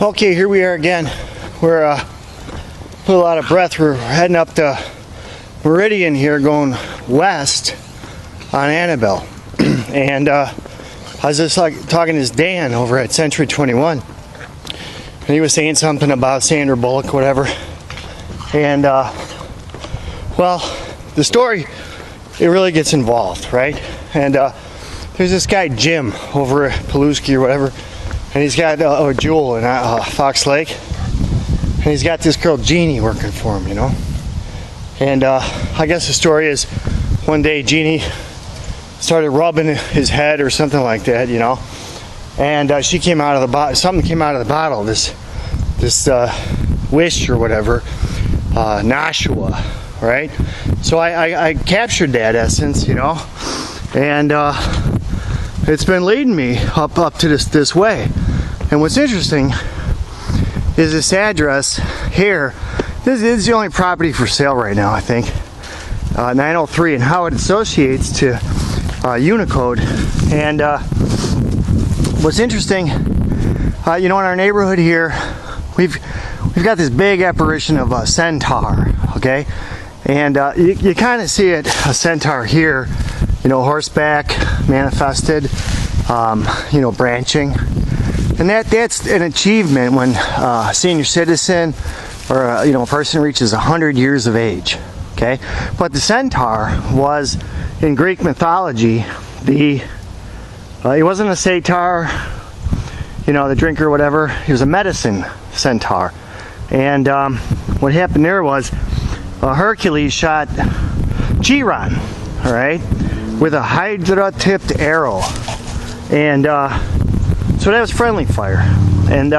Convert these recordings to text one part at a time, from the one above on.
Okay, here we are again. We're put a lot of breath. We're heading up to Meridian here, going west on Annabelle. And I was just like talking to this Dan over at Century 21, and he was saying something about Sandra Bullock, whatever. And well, the story, it really gets involved, right? And there's this guy Jim over at Pulaski or whatever, and he's got a jewel in Fox Lake, and he's got this girl Jeannie working for him, you know. And I guess the story is, one day Jeannie started rubbing his head or something like that, you know, and she came out of the bottle. Something came out of the bottle. This wish or whatever, Nashua, right? So I captured that essence, you know, and it's been leading me up to this way. And what's interesting is this address here. This is the only property for sale right now, I think. 903, and how it associates to Unicode. And what's interesting, you know, in our neighborhood here, we've got this big apparition of a centaur, okay? And you kind of see it, a centaur here, you know, horseback, manifested, you know, branching. And that's an achievement when a senior citizen or you know, a person reaches 100 years of age, okay? But the centaur was, in Greek mythology, he wasn't a satyr, you know, the drinker or whatever. He was a medicine centaur. And what happened there was Hercules shot Chiron, all right, with a hydra-tipped arrow. And so that was friendly fire. And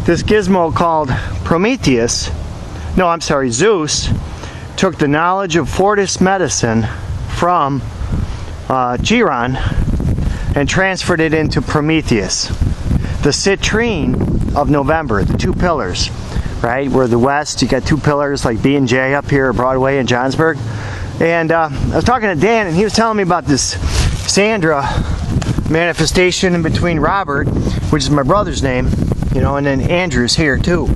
this gizmo called Zeus, took the knowledge of Fortis medicine from Chiron and transferred it into Prometheus. The citrine of November, the two pillars, right? Where the west, you got two pillars like B&J up here, Broadway and Johnsburg. And I was talking to Dan, and he was telling me about this Sandra manifestation in between Robert, which is my brother's name, you know, and then Andrew's here too.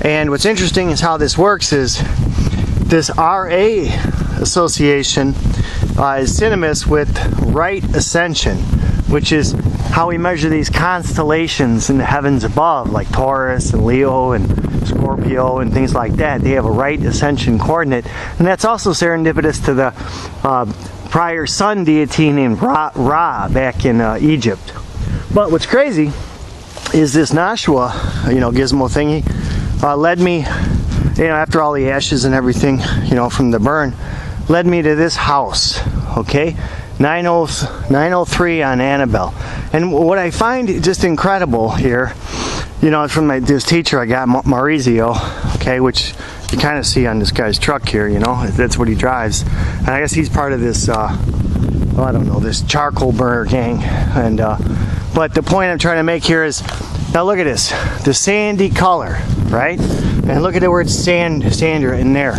And what's interesting is how this works is this RA association is synonymous with right ascension, which is how we measure these constellations in the heavens above, like Taurus and Leo and Scorpio and things like that. They have a right ascension coordinate, and that's also serendipitous to the prior sun deity named Ra back in Egypt. But what's crazy is this Nashua, you know, gizmo thingy, led me, you know, after all the ashes and everything, you know, from the burn, led me to this house, okay? 903 on Annabelle. And what I find just incredible here, you know, from this teacher I got, Maurizio, okay, which you kind of see on this guy's truck here, you know, that's what he drives. And I guess he's part of this, well, I don't know, this charcoal burner gang. And but the point I'm trying to make here is, now look at this, the sandy color, right? And look at the word Sandra in there.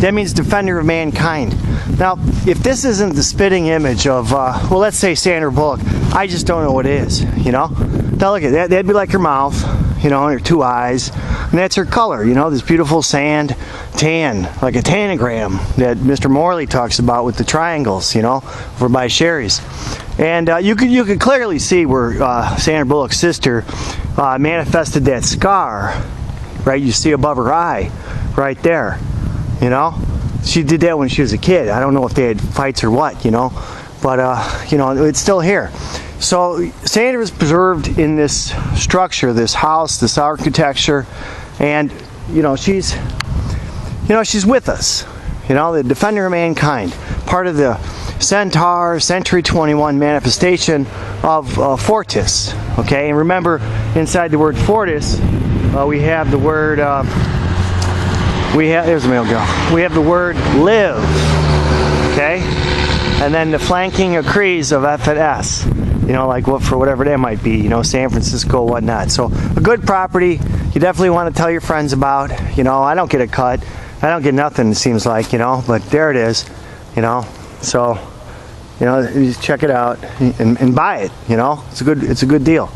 That means defender of mankind. Now, if this isn't the spitting image of, well, let's say Sandra Bullock, I just don't know what is, you know? Now look at that, that'd be like her mouth, you know, and her two eyes, and that's her color, you know, this beautiful sand tan, like a tanagram that Mr. Morley talks about with the triangles, you know, over by Sherry's. And you could clearly see where Sandra Bullock's sister manifested that scar, right? You see above her eye, right there, you know? She did that when she was a kid. I don't know if they had fights or what, you know, but you know, it's still here. So Sandra is preserved in this structure, this house, this architecture, and you know, she's with us, you know, the defender of mankind, part of the Centaur Century 21 manifestation of Fortis, okay? And remember, inside the word Fortis, we have the word there's the mail go. We have the word live, okay? And then the flanking accrees of F and S, you know, like what for whatever that might be, you know, San Francisco, whatnot. So a good property you definitely want to tell your friends about. You know, I don't get a cut, I don't get nothing, it seems like, you know, but there it is, you know. So, you know, you just check it out and buy it, you know. It's a good deal.